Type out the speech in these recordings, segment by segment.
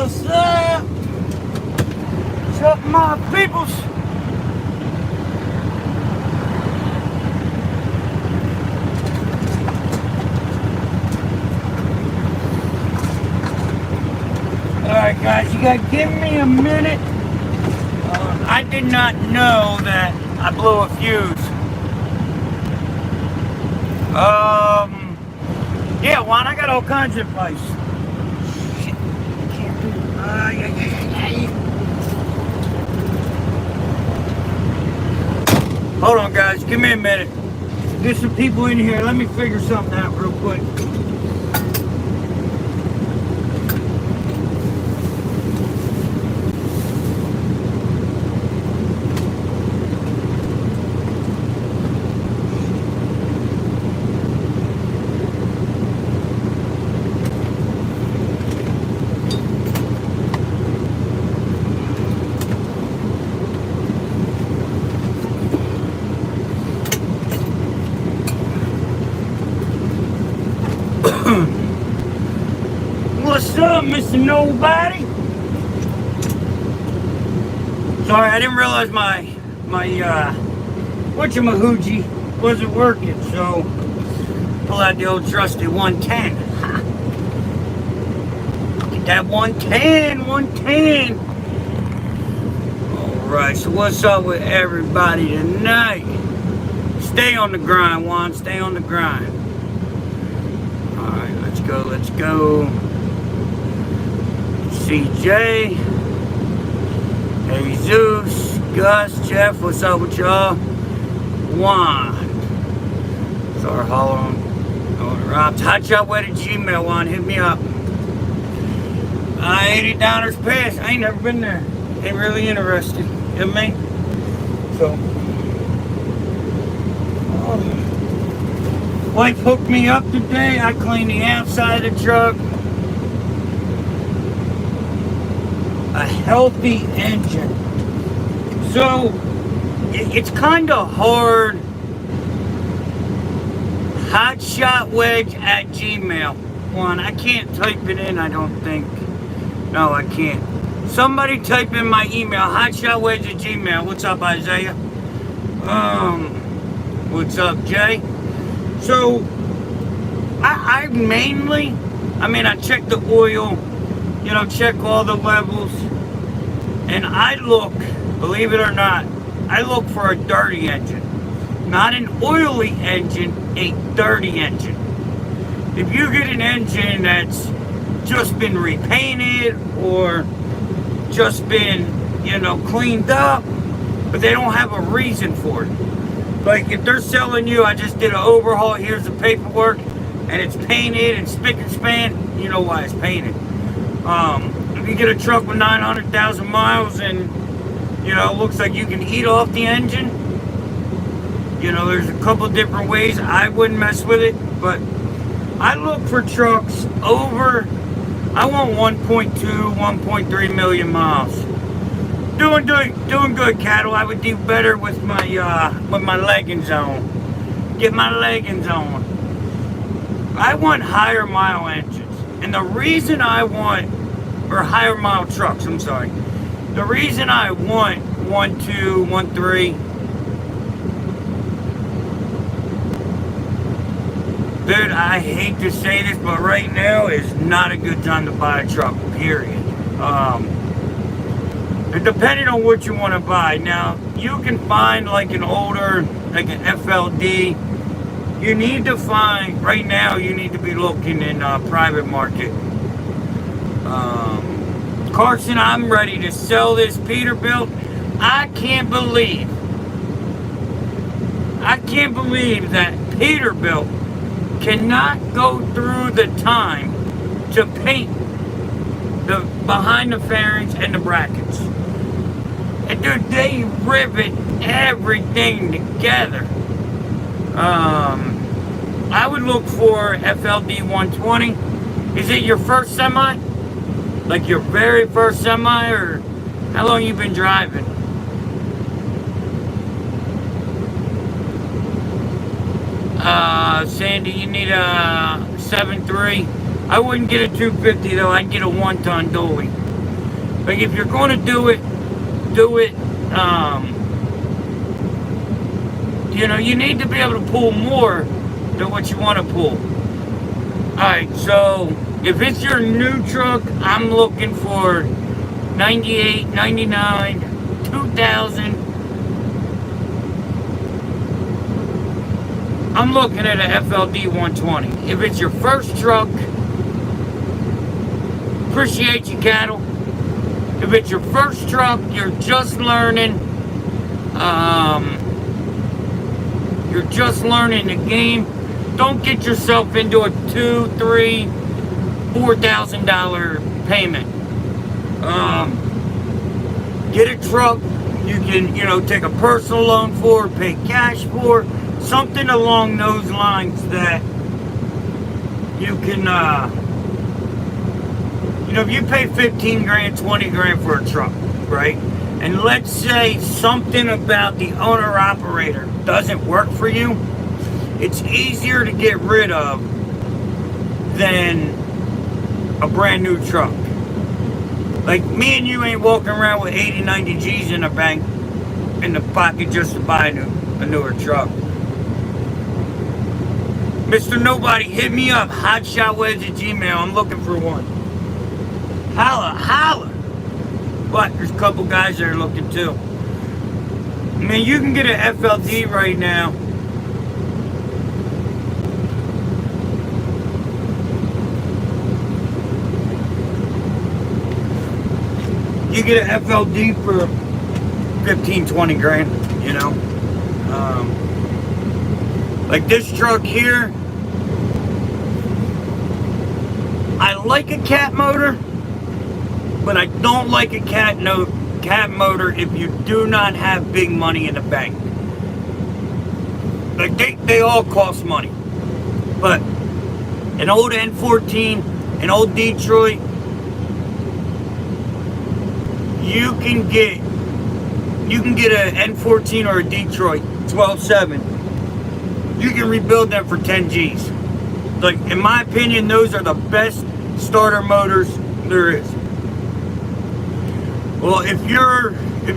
What's up? What's up, my peoples? Alright guys, you gotta give me a minute. I did not know that I blew a fuse. Yeah, Juan, I got all kinds of advice. Shit, I can't do it. Hold on, guys, give me a minute. Get some people in here. Let me figure something out real quick. What's up, Mr. Nobody? Sorry, I didn't realize my whatchamahoochie wasn't working, so pull out the old trusty 110. Get that 110. Alright, so what's up with everybody tonight? Stay on the grind, Juan, stay on the grind. Alright, let's go. CJ, Jesus, Gus, Jeff, what's up with y'all? Juan. Sorry, hollering. Hotshot Dave at Gmail, Juan, hit me up. $80 pass. I ain't never been there. Ain't really interested. You know what I mean? So, wife hooked me up today. I cleaned the outside of the truck. A healthy engine. So it's kind of hard. Hotshot at Gmail. One, I can't type it in, I don't think. No, I can't. Somebody type in my email, hotshot at Gmail. What's up, Isaiah? What's up, Jay? So I mainly, I check the oil, check all the levels, and I look, believe it or not, I look for a dirty engine. Not an oily engine, a dirty engine. If you get an engine that's just been repainted or just been, cleaned up, but they don't have a reason for it. Like if they're selling you, I just did an overhaul, here's the paperwork, and it's painted and spick and span, you know why it's painted. If you get a truck with 900,000 miles and, it looks like you can eat off the engine, there's a couple different ways. I wouldn't mess with it, but I look for trucks over, I want 1.2, 1.3 million miles. Doing good, cattle. I would do better with my leggings on. Get my leggings on. I want higher mile engines. And the reason I want, or higher mile trucks, I'm sorry. The reason I want 1.2, 1.3, dude, I hate to say this, but right now is not a good time to buy a truck, period. Depending on what you want to buy. Now, you can find like an older, like an FLD. You need to find, right now, you need to be looking in private market. Carson, I'm ready to sell this Peterbilt. I can't believe that Peterbilt cannot go through the time to paint the behind the fairings and the brackets. And dude, they rivet everything together. I would look for FLD 120. Is it your first semi? Like your very first semi, or how long you been driving? Sandy, you need a 7.3. I wouldn't get a 250 though. I'd get a 1-ton dually. Like, if you're going to do it, you know, you need to be able to pull more than what you want to pull. Alright, so if it's your new truck, I'm looking for 98, 99, 2000. I'm looking at a FLD 120. If it's your first truck, appreciate you, cattle. If it's your first truck, you're just learning, the game, don't get yourself into a $2,000, $3,000, $4,000 payment. Get a truck you can, you know, take a personal loan for, pay cash for, something along those lines that you can, you know, if you pay 15 grand, 20 grand for a truck, right? And let's say something about the owner-operator doesn't work for you, it's easier to get rid of than a brand new truck. Like, me and you ain't walking around with 80, 90 G's in the bank, in the pocket, just to buy a newer truck. Mr. Nobody, hit me up, hotshotwedge@gmail. I'm looking for one. Holla, holla. But there's a couple guys that are looking too. I mean, you can get an FLD right now. You get an FLD for 15, 20 grand, you know. Like this truck here, I like a cat motor, but I don't like a cat motor if you do not have big money in the bank. Like they all cost money. But an old N14, an old Detroit, you can get an N14 or a Detroit 12.7. You can rebuild them for 10 G's. Like, in my opinion, those are the best starter motors there is. Well, if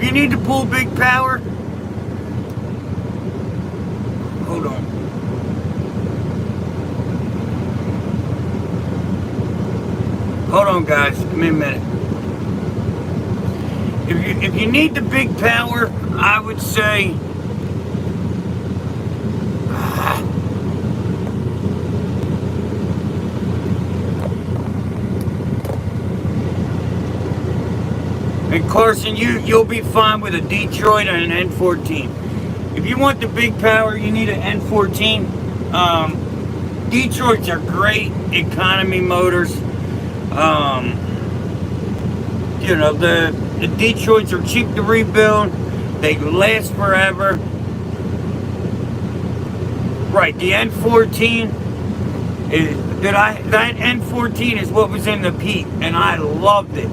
you need to pull big power, hold on. Hold on, guys. Give me a minute. If you need the big power, I would say and Carson, you'll be fine with a Detroit and an N14. If you want the big power, you need an N14. Detroits are great economy motors. You know, the Detroits are cheap to rebuild. They last forever. Right, the N14 that N14 is what was in the Pete, and I loved it.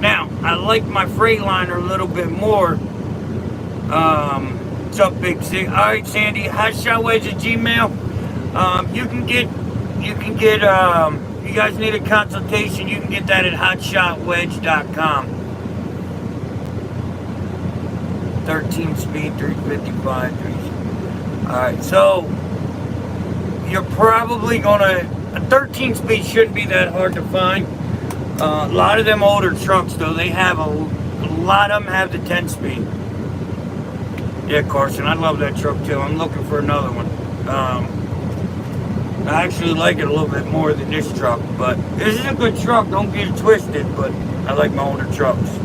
Now, I like my Freightliner a little bit more. What's up, Big C? Alright, Sandy, hotshotwedge@gmail. You guys need a consultation, you can get that at hotshotwedge.com. 13 speed, 355. Alright, so you're probably gonna, a 13 speed shouldn't be that hard to find. A lot of them older trucks, though, they have a lot of them have the 10 speed. Yeah, Carson, I love that truck too. I'm looking for another one. I actually like it a little bit more than this truck, but this is a good truck, don't get it twisted, but I like my older trucks.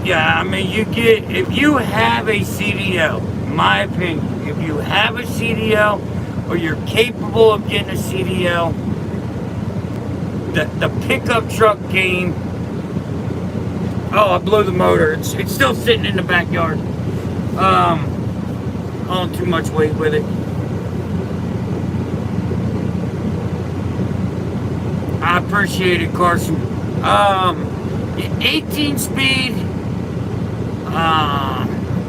Yeah, I mean, if you have a CDL, in my opinion, if you have a CDL, or you're capable of getting a CDL, the pickup truck game, oh, I blew the motor, it's still sitting in the backyard. Hauling too much weight with it. I appreciate it, Carson. 18 speed,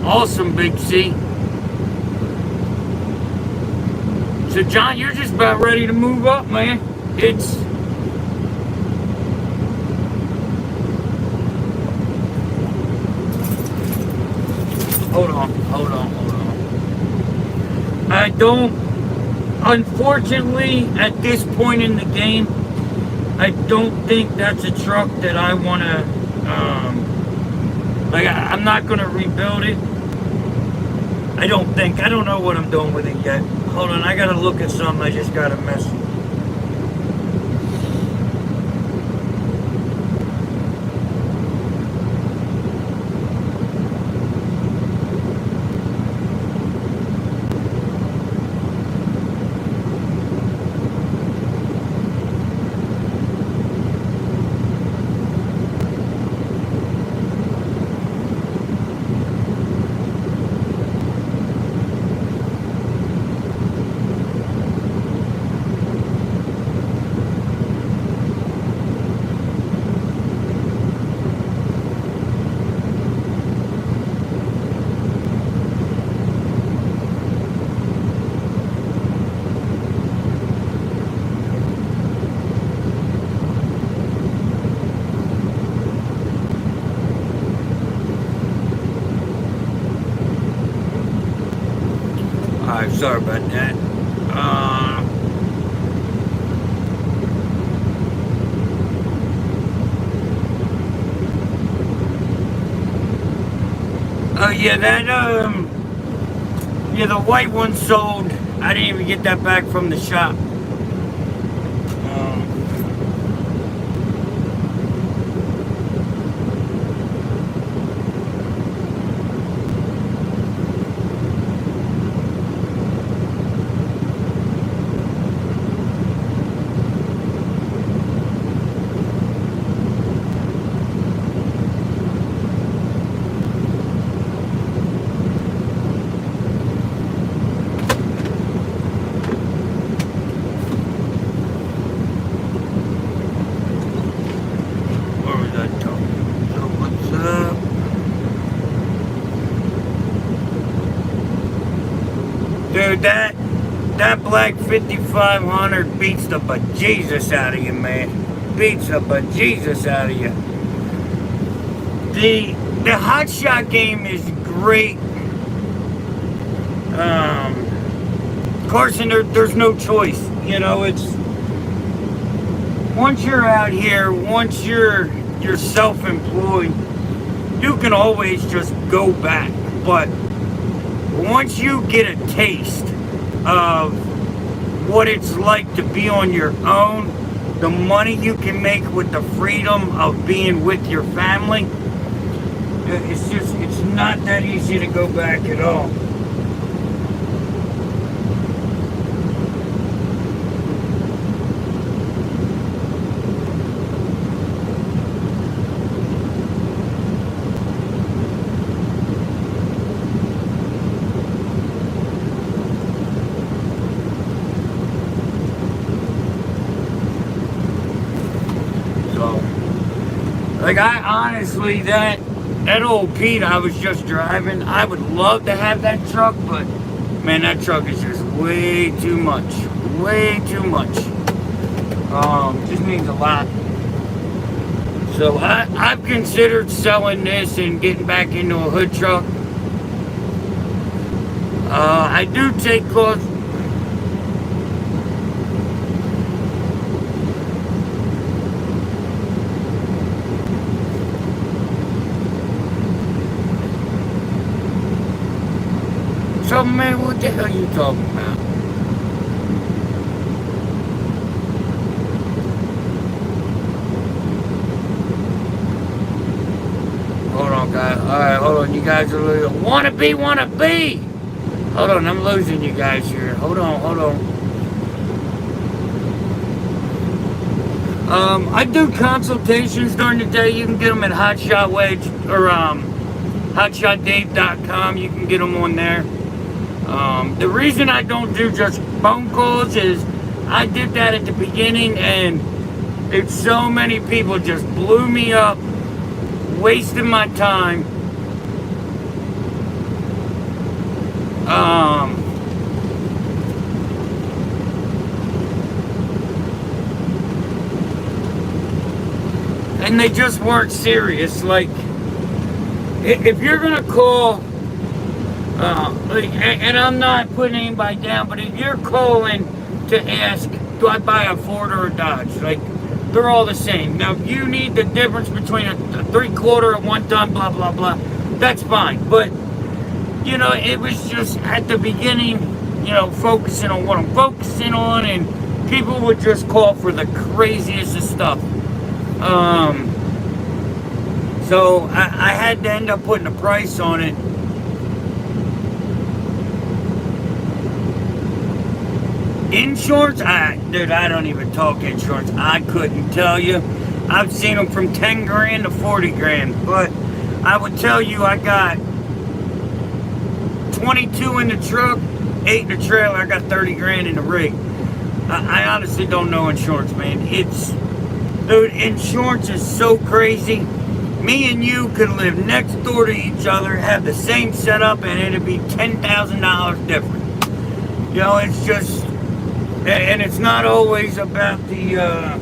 awesome, Big C. So, John, you're just about ready to move up, man. it's hold on. I don't, unfortunately, at this point in the game, I don't think that's a truck that I want to, I'm not going to rebuild it. I don't know what I'm doing with it yet. Hold on, I got to look at something. I just got a message. Alright, sorry about that. Yeah, the white one sold. I didn't even get that back from the shop. Dude, that black 5500 beats the bejesus out of you, man. Beats the bejesus out of you. The Hotshot game is great. Of course, and there's no choice. You know, it's once you're out here, once you're self-employed, you can always just go back. But once you get a taste of what it's like to be on your own, the money you can make with the freedom of being with your family, it's not that easy to go back at all. Like, I honestly, that old Pete I was just driving, I would love to have that truck, but man, that truck is just way too much. Way too much. Just means a lot. So I've considered selling this and getting back into a hood truck. I do take calls. So, man, what the hell are you talking about? Hold on, guys. Alright, hold on. You guys are losing. Wanna be. Hold on, I'm losing you guys here. Hold on. I do consultations during the day. You can get them at Hotshot Wage or HotshotDave.com. You can get them on there. The reason I don't do just phone calls is I did that at the beginning, and it's so many people just blew me up, wasting my time. and they just weren't serious. Like, if you're gonna call, and I'm not putting anybody down, but if you're calling to ask, do I buy a Ford or a Dodge? Like, they're all the same. Now, if you need the difference between a 3/4 and 1 ton, blah, blah, blah, that's fine. But, you know, it was just at the beginning, you know, focusing on what I'm focusing on, and people would just call for the craziest of stuff. So I had to end up putting a price on it. Insurance, dude, I don't even talk insurance. I couldn't tell you. I've seen them from 10 grand to 40 grand. But I would tell you I got 22 in the truck, 8 in the trailer. I got 30 grand in the rig. I honestly don't know insurance, man. Dude, insurance is so crazy. Me and you could live next door to each other, have the same setup, and it'd be $10,000 different. You know, it's just, and it's not always about the,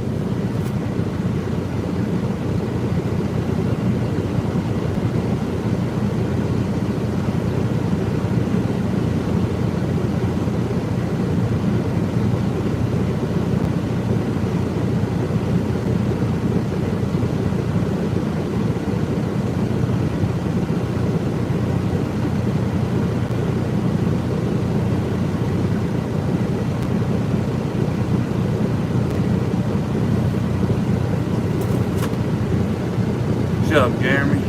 what's up, Jeremy?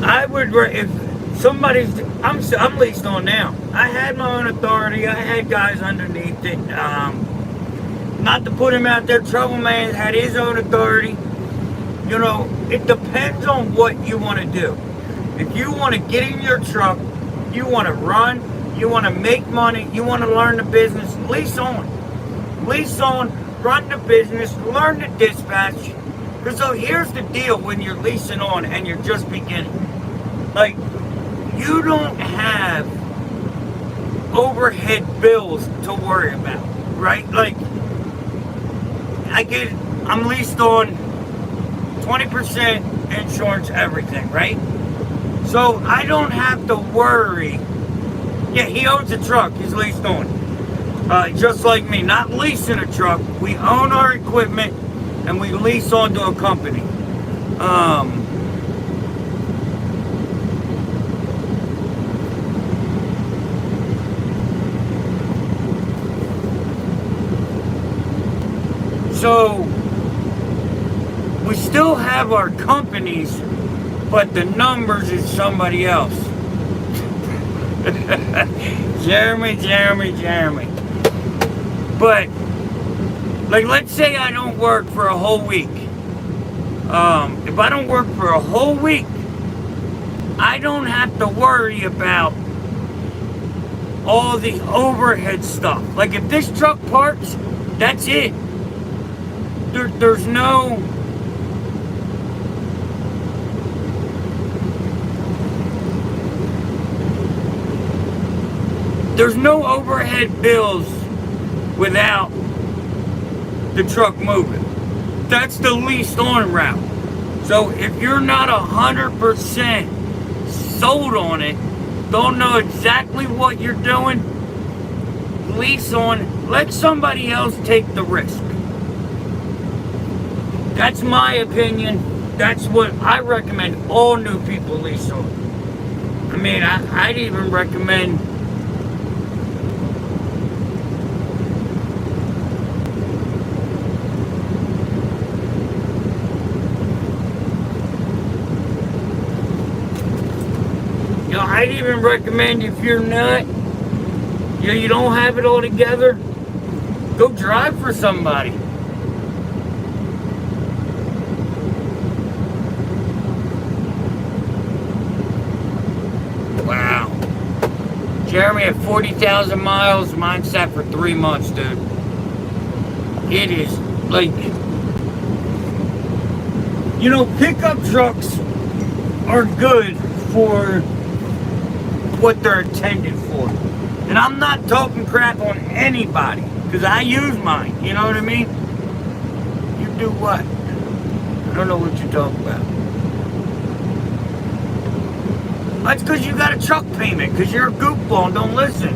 I would, if somebody's, I'm leased on now. I had my own authority. I had guys underneath it. Not to put him out there, Trouble Man had his own authority. You know, it depends on what you want to do. If you want to get in your truck, you want to run, you want to make money, you want to learn the business, lease on. Lease on, run the business, learn the dispatch. Because so here's the deal when you're leasing on and you're just beginning. Like, you don't have overhead bills to worry about, right? Like, I'm leased on 20% insurance, everything, right? So I don't have to worry. Yeah, he owns a truck, he's leased on. Just like me, not leasing a truck. We own our equipment and we lease onto a company. So we still have our companies, but the numbers is somebody else. Jeremy. But, like, let's say I don't work for a whole week. If I don't work for a whole week, I don't have to worry about all the overhead stuff. Like, if this truck parks, that's it. There's no... There's no overhead bills without the truck moving. That's the leased on route. So if you're not 100% sold on it, don't know exactly what you're doing, lease on, let somebody else take the risk. That's my opinion. That's what I recommend all new people lease on. I mean, I'd even recommend I'd even recommend if you're not, you don't have it all together, go drive for somebody. Wow. Jeremy at 40,000 miles, mine sat for 3 months, dude. It is like, you know, pickup trucks are good for what they're intended for. And I'm not talking crap on anybody, because I use mine, you know what I mean? You do what? I don't know what you're talking about. That's because you got a truck payment, because you're a goofball and don't listen.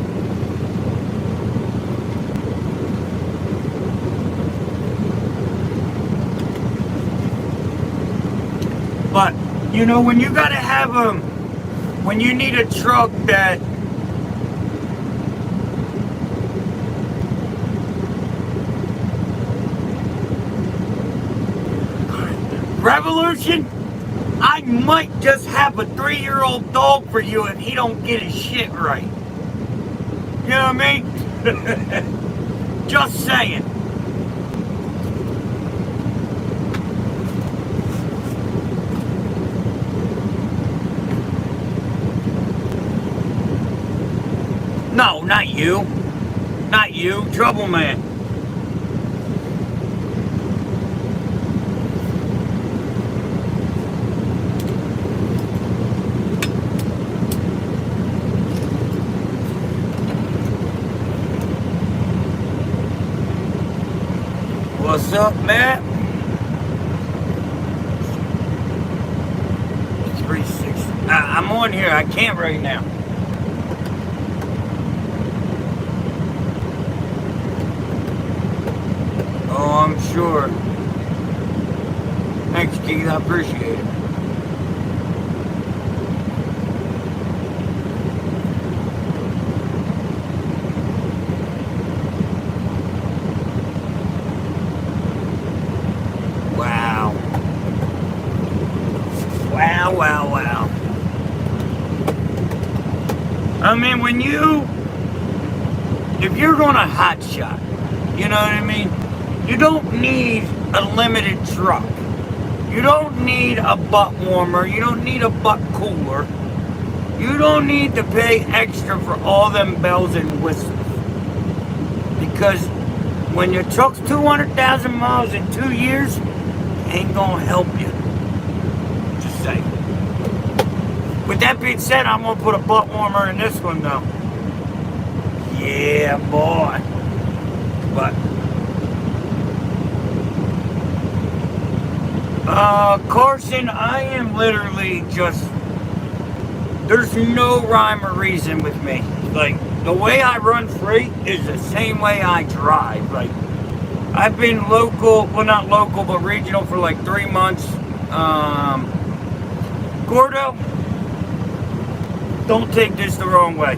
But, you know, when you gotta have when you need a truck that Revolution, I might just have a 3-year-old dog for you if he don't get his shit right. You know what I mean? Just saying. No, not you. Not you. Trouble man. What's up, Matt? 360. I'm on here. I can't right now. Oh, I'm sure. Thanks, Keith. I appreciate it. Wow. Wow, wow, wow. I mean, if you're going to hotshot, you know what I mean? You don't need a limited truck. You don't need a butt warmer. You don't need a butt cooler. You don't need to pay extra for all them bells and whistles. Because when your truck's 200,000 miles in 2 years, it ain't gonna help you. Just saying. With that being said, I'm gonna put a butt warmer in this one though. Yeah, boy. But Carson, I am literally just, there's no rhyme or reason with me. Like, the way I run freight is the same way I drive. Like, I've been local, well not local, but regional for like 3 months. Gordo, don't take this the wrong way.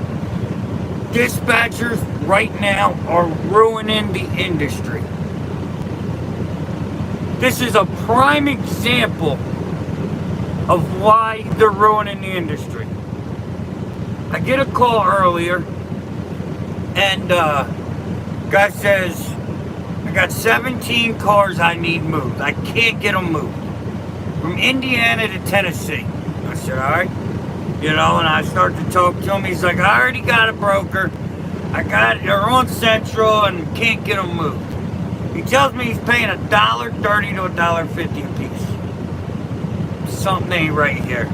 Dispatchers right now are ruining the industry. This is a prime example of why they're ruining the industry. I get a call earlier, and guy says, I got 17 cars I need moved. I can't get them moved. From Indiana to Tennessee. I said, all right. You know, and I start to talk to him. He's like, I already got a broker. They're on Central and can't get them moved. He tells me he's paying $1.30 to $1.50 a piece. Something ain't right here.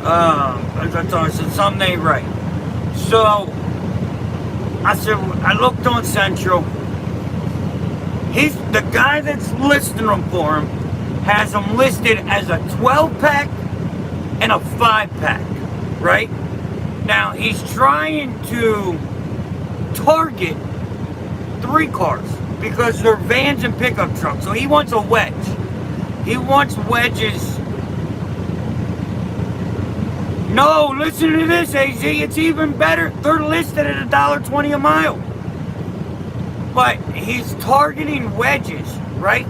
I said, something ain't right. So, I said, I looked on Central. The guy that's listing them for him has them listed as a 12-pack and a 5-pack, right? Now, he's trying to target 3 cars because they're vans and pickup trucks. So he wants a wedge. He wants wedges. No, listen to this, AZ. It's even better. They're listed at $1.20 a mile. But he's targeting wedges, right?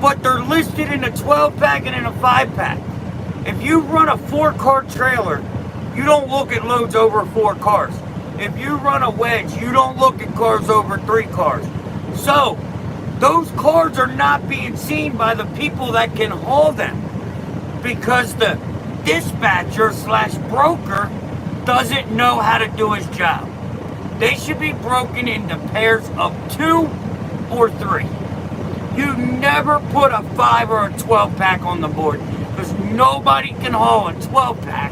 But they're listed in a 12-pack and in a 5-pack. If you run a 4-car trailer, you don't look at loads over 4 cars. If you run a wedge, you don't look at cars over 3 cars. So, those cars are not being seen by the people that can haul them because the dispatcher / broker doesn't know how to do his job. They should be broken into pairs of 2 or 3. You never put a 5 or a 12-pack on the board because nobody can haul a 12-pack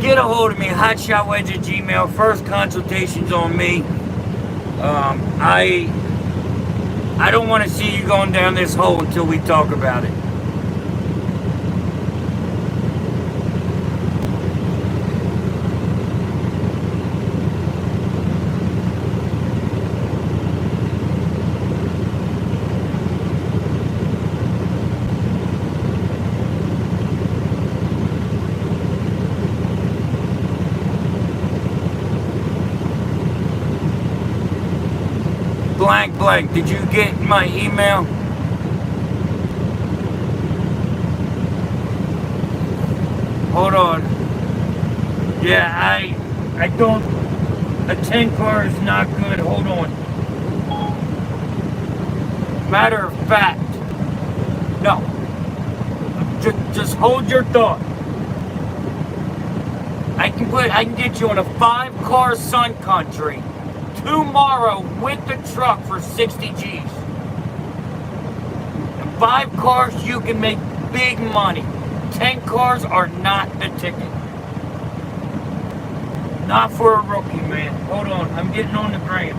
get a hold of me, hotshotwedge@gmail. First consultation's on me. I don't want to see you going down this hole until we talk about it. Blank, blank. Did you get my email? Hold on. Yeah, I don't. A 10 car is not good. Hold on. Matter of fact, no. Just hold your thought. I can get you in a 5-car Sun Country tomorrow with the truck for 60 G's. And 5 cars, you can make big money. 10 cars are not the ticket. Not for a rookie, man. Hold on, I'm getting on the gram.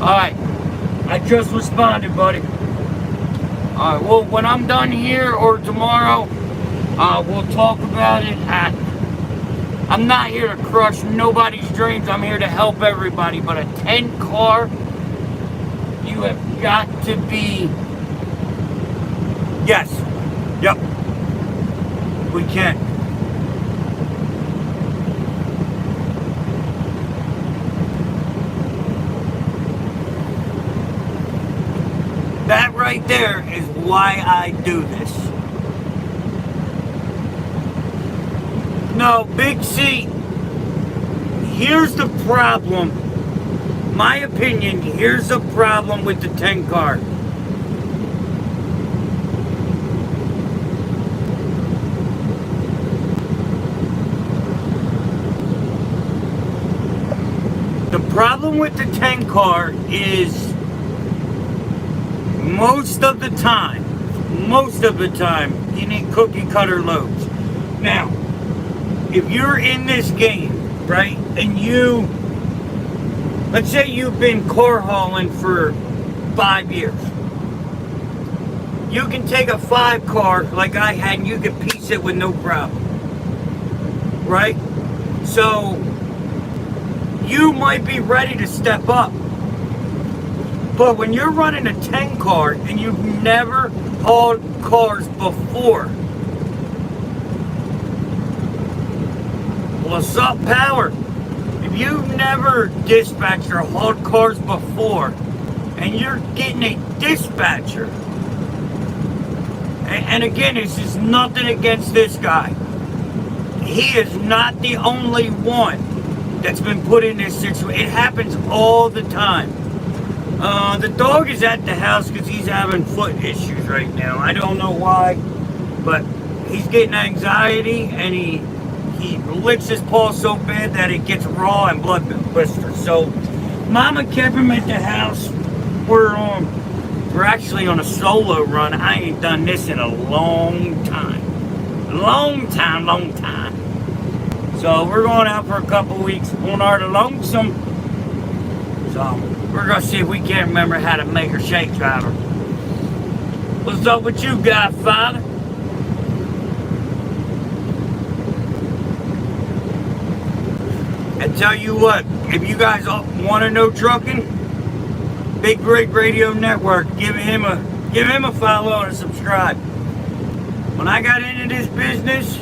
Alright, I just responded, buddy. Alright, well, when I'm done here or tomorrow, we'll talk about it. I'm not here to crush nobody's dreams. I'm here to help everybody. But a 10 car, you have got to be... Yes. Yep. We can. That right there is why I do this. No, Big C, here's the problem. My opinion, here's the problem with the 10 car. The problem with the 10 car is most of the time, you need cookie cutter loads. Now, if you're in this game, right, and let's say you've been car hauling for 5 years. You can take a 5 car like I had and you can piece it with no problem. Right? So, you might be ready to step up. But when you're running a 10 car and you've never hauled cars before, what's up, power? If you've never dispatched or hauled cars before and you're getting a dispatcher, and again, this is nothing against this guy. He is not the only one that's been put in this situation. It happens all the time. The dog is at the house because he's having foot issues right now. I don't know why, but he's getting anxiety and he licks his paw so bad that it gets raw and blood blisters. So Mama kept him at the house. We're actually on a solo run. I ain't done this in a long time. Long time. So we're going out for a couple weeks on our lonesome. So we're going to see if we can't remember how to make her shake driver. What's up with you, Godfather? I tell you what, if you guys want to know trucking, Big Rig Radio Network, give him a Give him a follow and a subscribe. When I got into this business,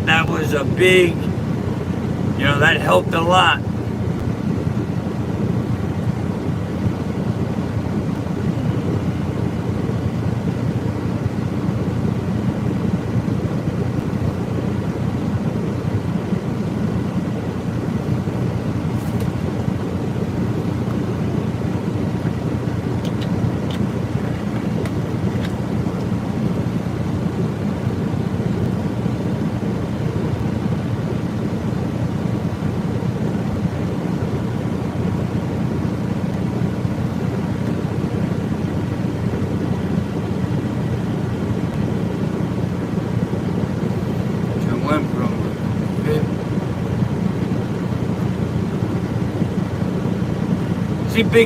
that was a big, that helped a lot.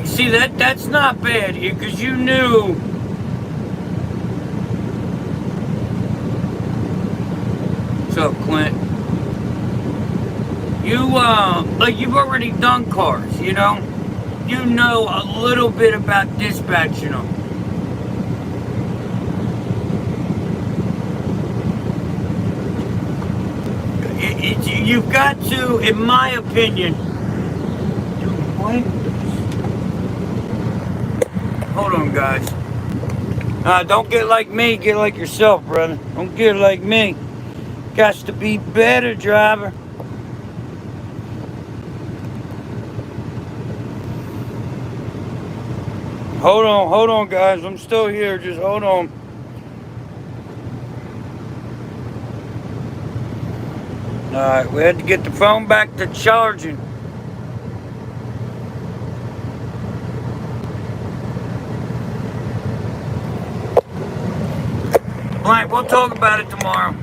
See, that's not bad here, because you knew. What's up, Clint? You've already done cars, you know a little bit about dispatching them. You've got to, in my opinion. What? Hold on, guys. Don't get like me. Get like yourself, brother. Don't get like me. Got to be better, driver. Hold on, guys. I'm still here. Just hold on. Alright, we had to get the phone back to charging. Alright, we'll talk about it tomorrow.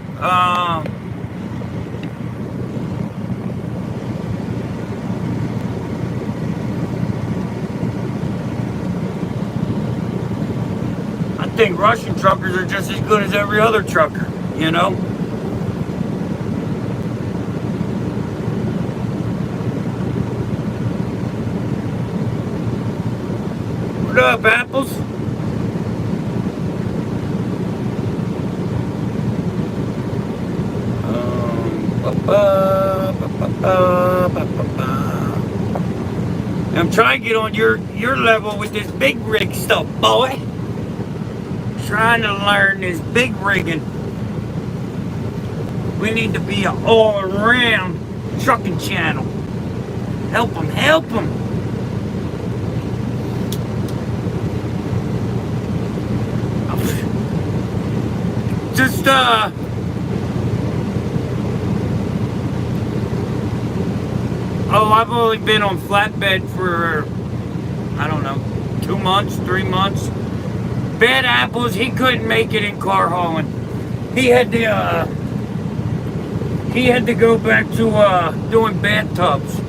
I think Russian truckers are just as good as every other trucker, What up, Apples? I'm trying to get on your level with this big rig stuff, boy. Trying to learn this big rigging. We need to be an all-around trucking channel. Help them. Just, I've only been on flatbed for, I don't know, 2 months, 3 months. Bad Apples, he couldn't make it in car hauling. He had to go back to doing bathtubs.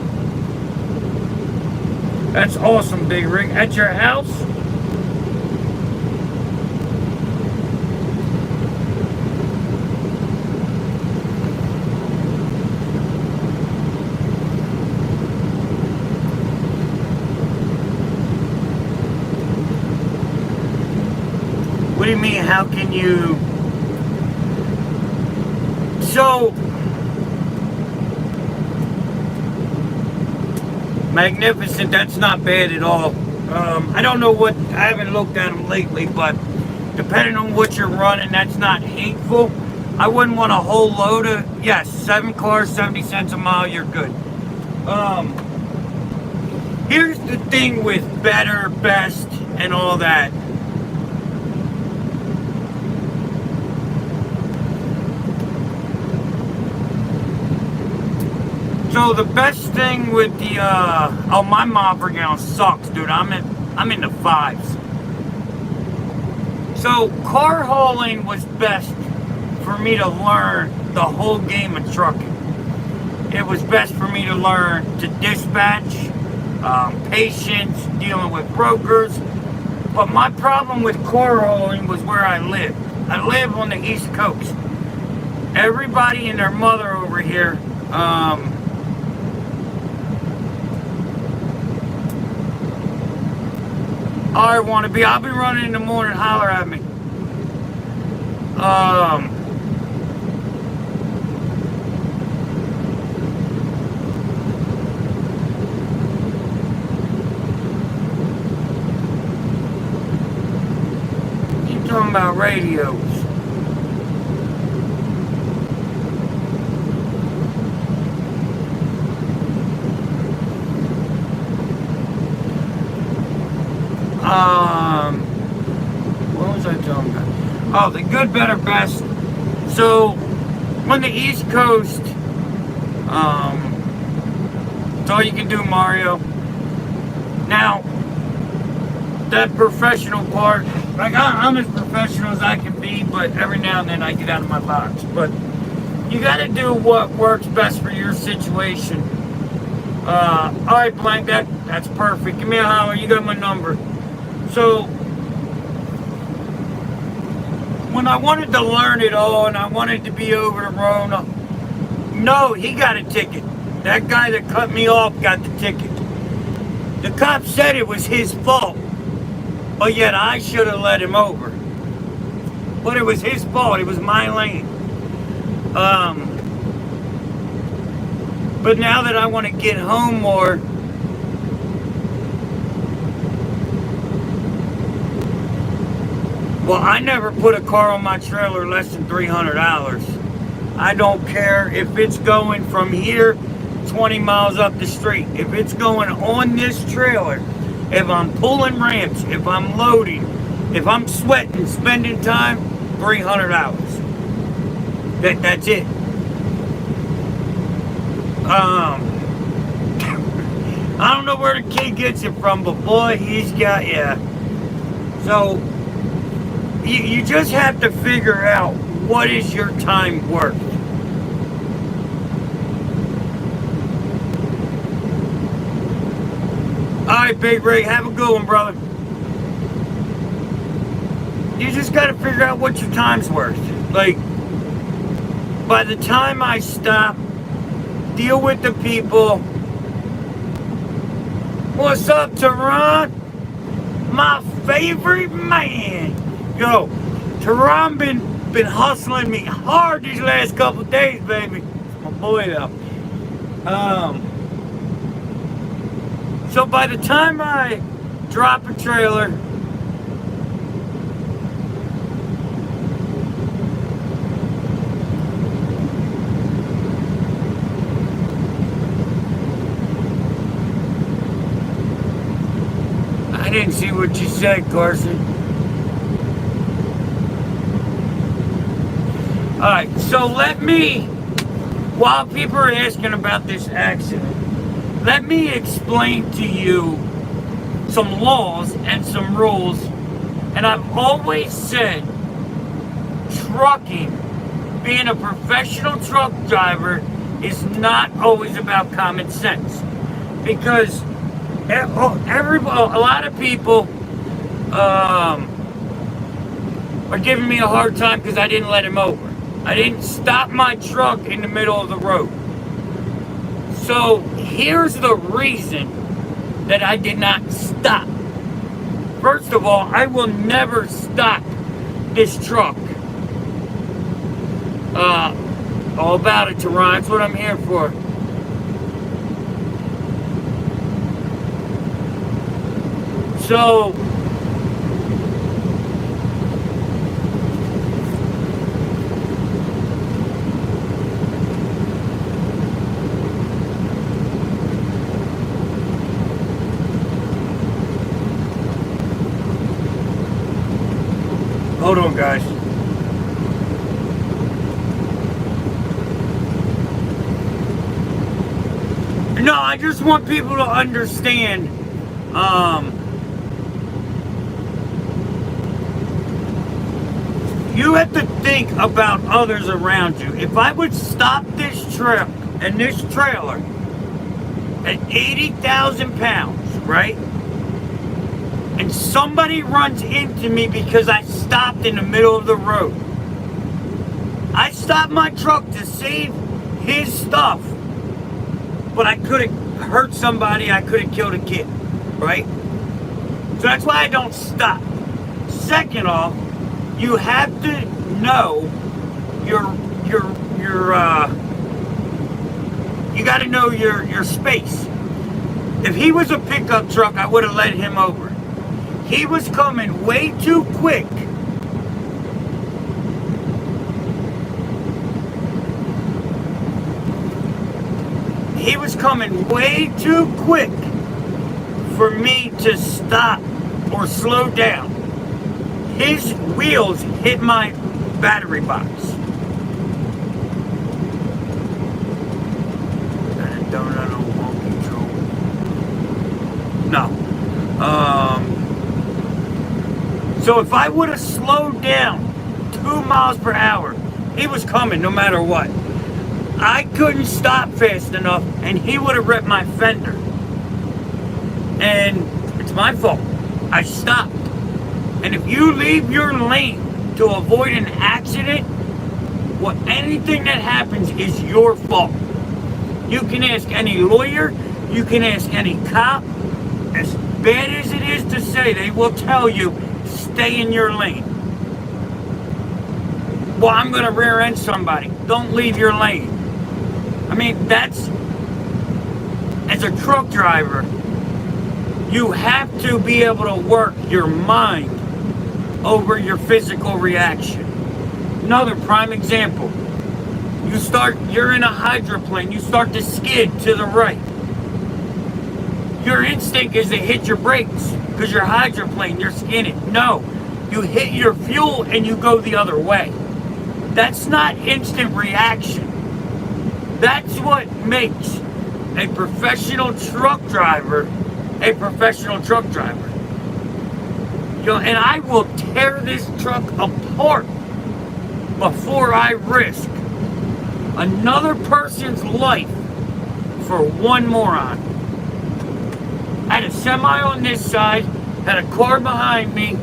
That's awesome, Big Rig. At your house? What do you mean, how can you? So, Magnificent, that's not bad at all. I don't know what, I haven't looked at them lately, but depending on what you're running, that's not hateful. I wouldn't want a whole load of, yes, 7 cars, 70 cents a mile, you're good. Here's the thing with better, best, and all that. So the best thing with the, my mopper gown sucks, dude. I'm in the 5s. So car hauling was best for me to learn the whole game of trucking. It was best for me to learn to dispatch, patience, dealing with brokers. But my problem with car hauling was where I lived. I live on the East Coast. Everybody and their mother over here, I want to be. I'll be running in the morning. Holler at me. You talking about radios? What was I talking about? Oh, the good, better, best. So, on the East Coast, it's all you can do, Mario. Now, that professional part, like I'm as professional as I can be, but every now and then I get out of my box. But you got to do what works best for your situation. All right, Blank, that's perfect. Give me a holler. You got my number. So, when I wanted to learn it all and I wanted to be over the road, no, he got a ticket. That guy that cut me off got the ticket. The cop said it was his fault, but yet I should have let him over. But it was his fault. It was my lane. But now that I want to get home more, well, I never put a car on my trailer less than $300. I don't care if it's going from here 20 miles up the street. If it's going on this trailer, if I'm pulling ramps, if I'm loading, if I'm sweating, spending time, $300. That's it. I don't know where the kid gets it from, but boy, he's got, yeah. So, you just have to figure out what is your time worth. Alright, Big Ray, have a good one, brother. You just got to figure out what your time's worth. Like, by the time I stop, deal with the people. What's up, Tehran? My favorite man. Yo, Tehran been hustling me hard these last couple days, baby. My boy, though. So by the time I drop a trailer, I didn't see what you said, Carson. Alright, so let me, while people are asking about this accident, let me explain to you some laws and some rules. And I've always said, trucking, being a professional truck driver, is not always about common sense. Because a lot of people are giving me a hard time because I didn't let him over. I didn't stop my truck in the middle of the road. So here's the reason that I did not stop. First of all, I will never stop this truck. All about it, Tehran. That's what I'm here for. So, hold on, guys. No, I just want people to understand, you have to think about others around you. If I would stop this truck and this trailer at 80,000 pounds, right? and somebody runs into me because I stopped in the middle of the road. I stopped my truck to save his stuff, but I could have hurt somebody, I could have killed a kid, right? So that's why I don't stop. Second off, you have to know you got to know your space. If he was a pickup truck, I would have let him over. He was coming way too quick. He was coming way too quick for me to stop or slow down. His wheels hit my battery box. Donut on wall control. No. So if I would have slowed down 2 miles per hour, he was coming no matter what. I couldn't stop fast enough, and he would have ripped my fender. And it's my fault. I stopped. And if you leave your lane to avoid an accident, well, anything that happens is your fault. You can ask any lawyer, you can ask any cop. As bad as it is to say, they will tell you, stay in your lane. Well, I'm going to rear end somebody. Don't leave your lane. I mean, that's, as a truck driver, you have to be able to work your mind over your physical reaction. Another prime example. You're in a hydroplane, you start to skid to the right. Your instinct is to hit your brakes because you're hydroplane, you're skidding. No, you hit your fuel and you go the other way. That's not instant reaction. That's what makes a professional truck driver a professional truck driver. You know, and I will tear this truck apart before I risk another person's life for one moron. I had a semi on this side, had a car behind me,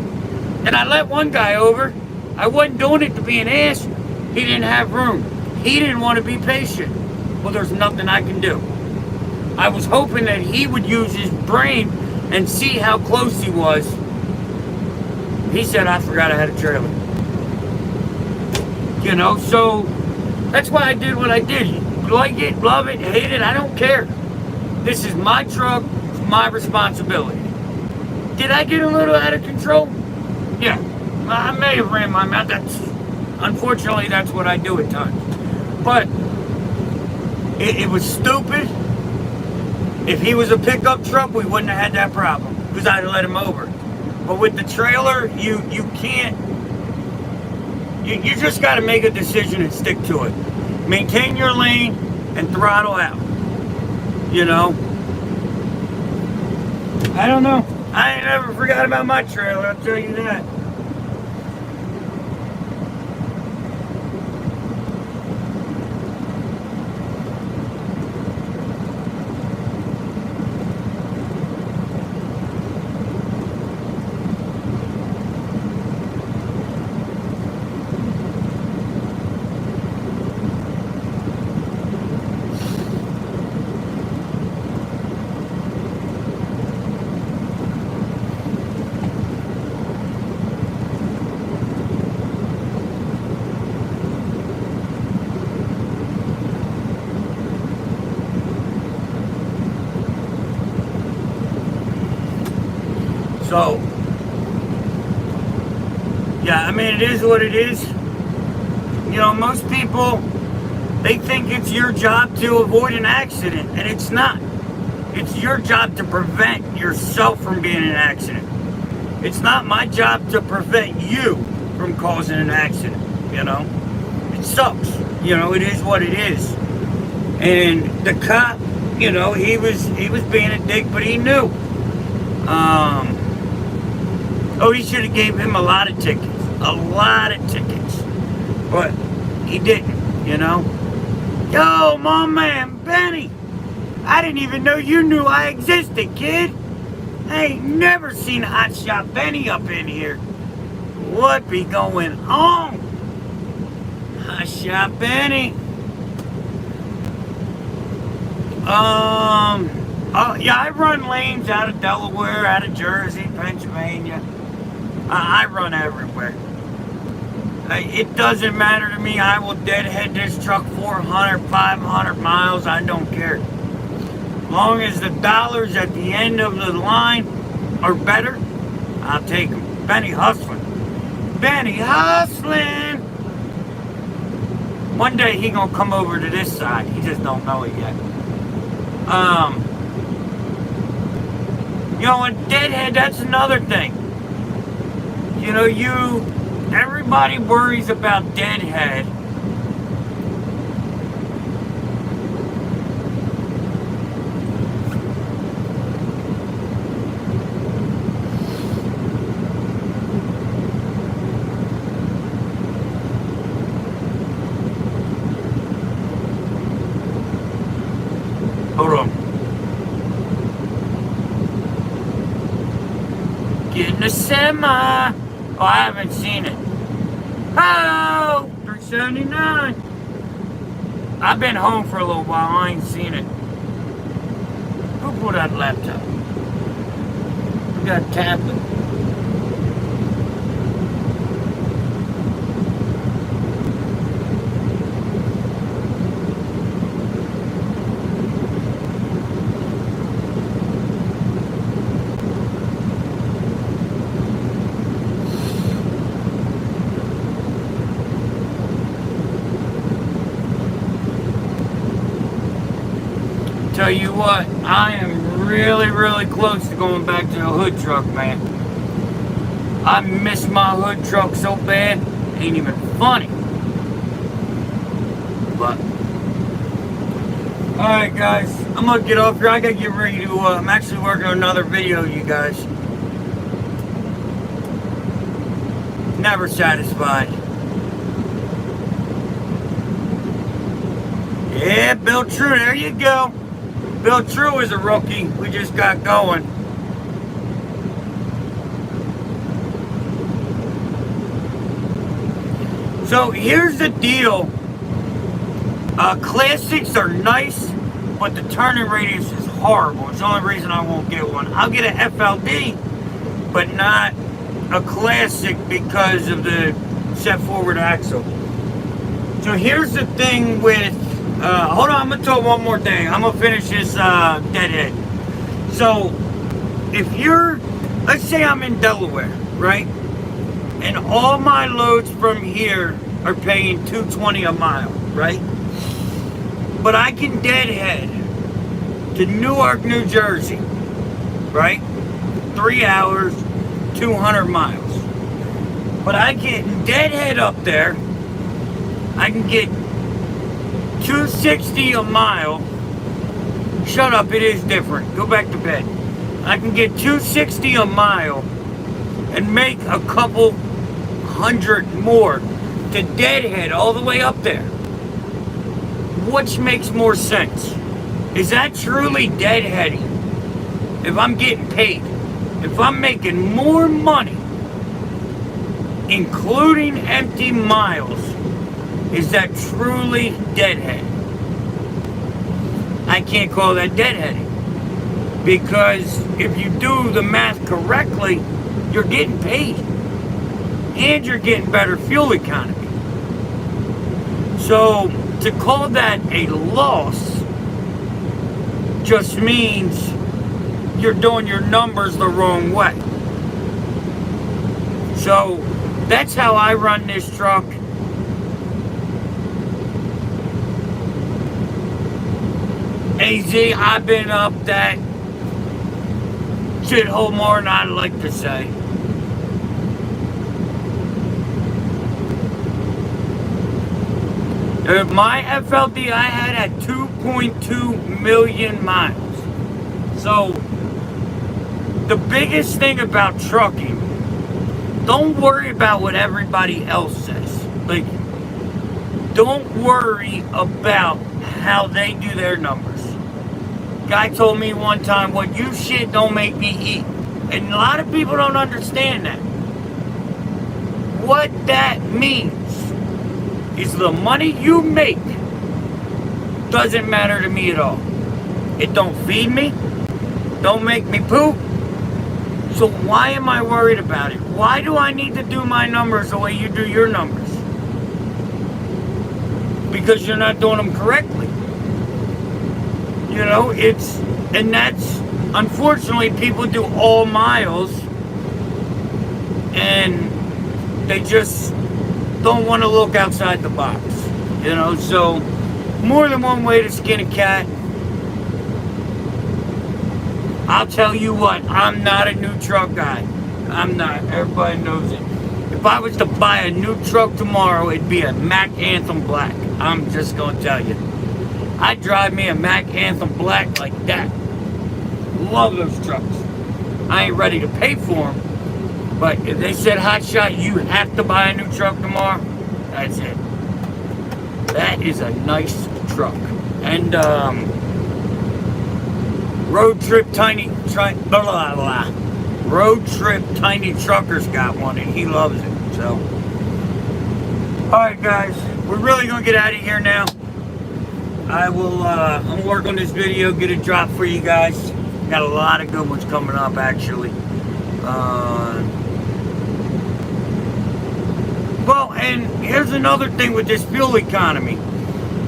and I let one guy over. I wasn't doing it to be an ass. He didn't have room. He didn't want to be patient. Well, there's nothing I can do. I was hoping that he would use his brain and see how close he was. He said, I forgot I had a trailer. You know, so that's why I did what I did. Like it, love it, hate it, I don't care. This is my truck, it's my responsibility. Did I get a little out of control? Yeah, I may have ran my mouth. Unfortunately, that's what I do at times. But it was stupid. If he was a pickup truck, we wouldn't have had that problem because I'd have let him over. But with the trailer, you can't. You just got to make a decision and stick to it. Maintain your lane and throttle out. You know? I don't know. I ain't never forgot about my trailer, I'll tell you that. So, yeah, I mean, it is what it is. You know, most people, they think it's your job to avoid an accident, and it's not. It's your job to prevent yourself from being in an accident. It's not my job to prevent you from causing an accident, you know. It sucks. You know, it is what it is. And the cop, you know, he was being a dick, but he knew. Oh, he should have gave him a lot of tickets. A lot of tickets. But he didn't, you know. Yo, my man, Benny. I didn't even know you knew I existed, kid. I ain't never seen Hotshot Benny up in here. What be going on? Hotshot Benny. Yeah, I run lanes out of Delaware, out of Jersey, Pennsylvania. I run everywhere. It doesn't matter to me. I will deadhead this truck 400, 500 miles. I don't care. As long as the dollars at the end of the line are better, I'll take them. Benny hustling. Benny hustling. One day he gonna come over to this side. He just don't know it yet. You know, and deadhead, that's another thing. You know, everybody worries about deadhead. Hold on. Getting a semi. Oh, I haven't seen it. Oh, 379. I've been home for a little while. I ain't seen it. Who pulled out the laptop? We got a tablet. Tell you what, I am really close to going back to the hood truck, man. I miss my hood truck so bad, ain't even funny. But, alright guys, I'm gonna get off here. I gotta get ready to, I'm actually working on another video, you guys. Never satisfied. Yeah, Bill True, there you go. Bill True is a rookie. We just got going. So here's the deal. Classics are nice, but the turning radius is horrible. It's the only reason I won't get one. I'll get an FLD, but not a classic because of the set forward axle. So here's the thing with hold on, I'm going to tell one more thing. I'm going to finish this deadhead. So, if let's say I'm in Delaware, right? And all my loads from here are paying $2.20 a mile, right? But I can deadhead to Newark, New Jersey, right? 3 hours, 200 miles. But I can deadhead up there. I can get $2.60 a mile. Shut up, it is different. Go back to bed. I can get $2.60 a mile and make a couple hundred more to deadhead all the way up there. Which makes more sense? Is that truly deadheading? If I'm getting paid, if I'm making more money, including empty miles, is that truly deadhead? I can't call that deadheading. Because if you do the math correctly, you're getting paid. And you're getting better fuel economy. So, to call that a loss just means you're doing your numbers the wrong way. So, that's how I run this truck. AZ, I've been up that shithole more than I'd like to say. My FLD I had at 2.2 million miles. So, the biggest thing about trucking, don't worry about what everybody else says. Like, don't worry about how they do their numbers. Guy told me one time, what you shit don't make me eat. And a lot of people don't understand that. What that means is the money you make doesn't matter to me at all. It don't feed me, don't make me poop. So why am I worried about it? Why do I need to do my numbers the way you do your numbers? Because you're not doing them correctly. You know, and that's, unfortunately, people do all miles and they just don't want to look outside the box. You know, so more than one way to skin a cat. I'll tell you what, I'm not a new truck guy. I'm not. Everybody knows it. If I was to buy a new truck tomorrow, it'd be a Mack Anthem Black. I'm just going to tell you. I'd drive me a Mack Anthem Black like that. Love those trucks. I ain't ready to pay for them. But if they said, Hotshot, you have to buy a new truck tomorrow, that's it. That is a nice truck. And, Road Trip Tiny Trucker's got one and he loves it. So, alright guys, we're really gonna get out of here now. I will I'm work on this video, get it dropped for you guys. Got a lot of good ones coming up actually. Well, and here's another thing with this fuel economy.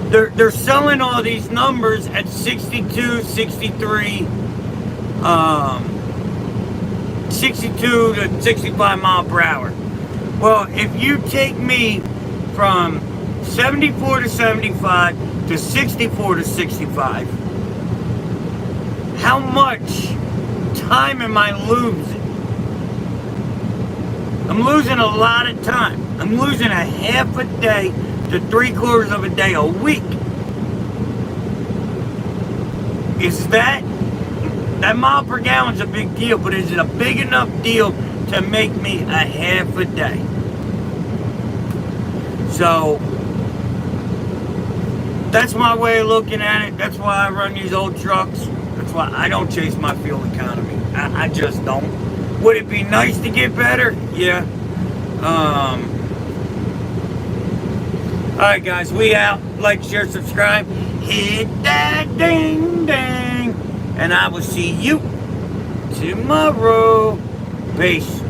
They're selling all these numbers at 62, 63, 62 to 65 mile per hour. Well, if you take me from 74 to 75 to 64 to 65, how much time am I losing? I'm losing a lot of time. I'm losing a half a day to 3/4 of a day a week. Is that mile per gallon's a big deal, but is it a big enough deal to make me a half a day? So that's my way of looking at it. That's why I run these old trucks. That's why I don't chase my fuel economy. I just don't. Would it be nice to get better? Yeah. Alright guys, we out. Like, share, subscribe. Hit that ding ding. And I will see you tomorrow. Peace.